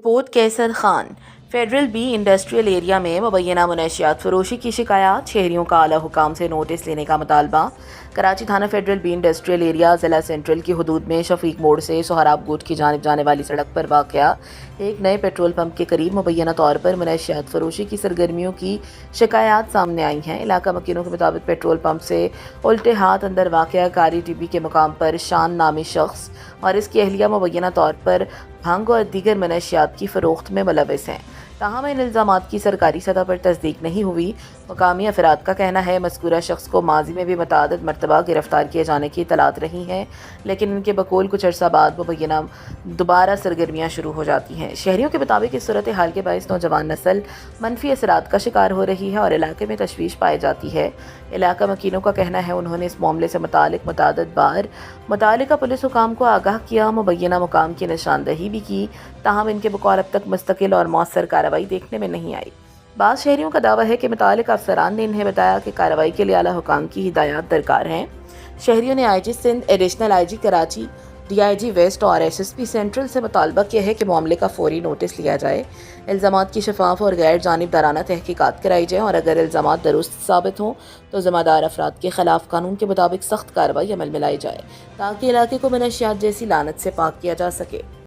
Report Qaiser Khan federal B industrial area میں مبینہ منشیات فروشی کی شکایات، شہریوں کا اعلی حکام سے نوٹس لینے کا مطالبہ۔ کراچی تھانہ فیڈرل بی انڈسٹریل ایریا ضلع سینٹرل کی حدود میں شفیق موڑ سے سہراب گوٹ کی جانب جانے والی سڑک پر واقع ایک نئے پیٹرول پمپ کے قریب مبینہ طور پر منشیات فروشی کی سرگرمیوں کی شکایات سامنے آئی ہیں۔ علاقہ مکینوں کے مطابق پیٹرول پمپ سے الٹے ہاتھ اندر واقع کاری ٹی بی کے مقام پر شان نامی شخص اور اس کی اہلیہ مبینہ طور پر بھنگ اور دیگر منشیات کی فروخت میں ملوث ہیں، تاہم ان الزامات کی سرکاری سطح پر تصدیق نہیں ہوئی۔ مقامی افراد کا کہنا ہے مذکورہ شخص کو ماضی میں بھی متعدد مرتبہ گرفتار کیے جانے کی اطلاعات رہی ہیں، لیکن ان کے بقول کچھ عرصہ بعد مبینہ دوبارہ سرگرمیاں شروع ہو جاتی ہیں۔ شہریوں کے مطابق اس صورتحال کے باعث نوجوان نسل منفی اثرات کا شکار ہو رہی ہے اور علاقے میں تشویش پائی جاتی ہے۔ علاقہ مکینوں کا کہنا ہے انہوں نے اس معاملے سے متعدد بار متعلقہ پولیس حکام کو آگاہ کیا، مبینہ مقام کی نشاندہی بھی کی، تاہم ان کے بقول اب تک مستقل اور مؤثر کارروائی دیکھنے میں نہیں آئی۔ بعض شہریوں کا دعویٰ ہے کہ متعلقہ افسران نے انہیں بتایا کہ کارروائی کے لیے اعلیٰ حکام کی ہدایات درکار ہیں۔ شہریوں نے I G Sindh, additional I G Karachi, D I G west اور ایس ایس پی سینٹرل سے مطالبہ کیا ہے کہ معاملے کا فوری نوٹس لیا جائے، الزامات کی شفاف اور غیر جانبدارانہ تحقیقات کرائی جائیں اور اگر الزامات درست ثابت ہوں تو ذمہ دار افراد کے خلاف قانون کے مطابق سخت کارروائی عمل میں لائی جائے تاکہ علاقے کو منشیات جیسی لعنت سے پاک کیا جا سکے۔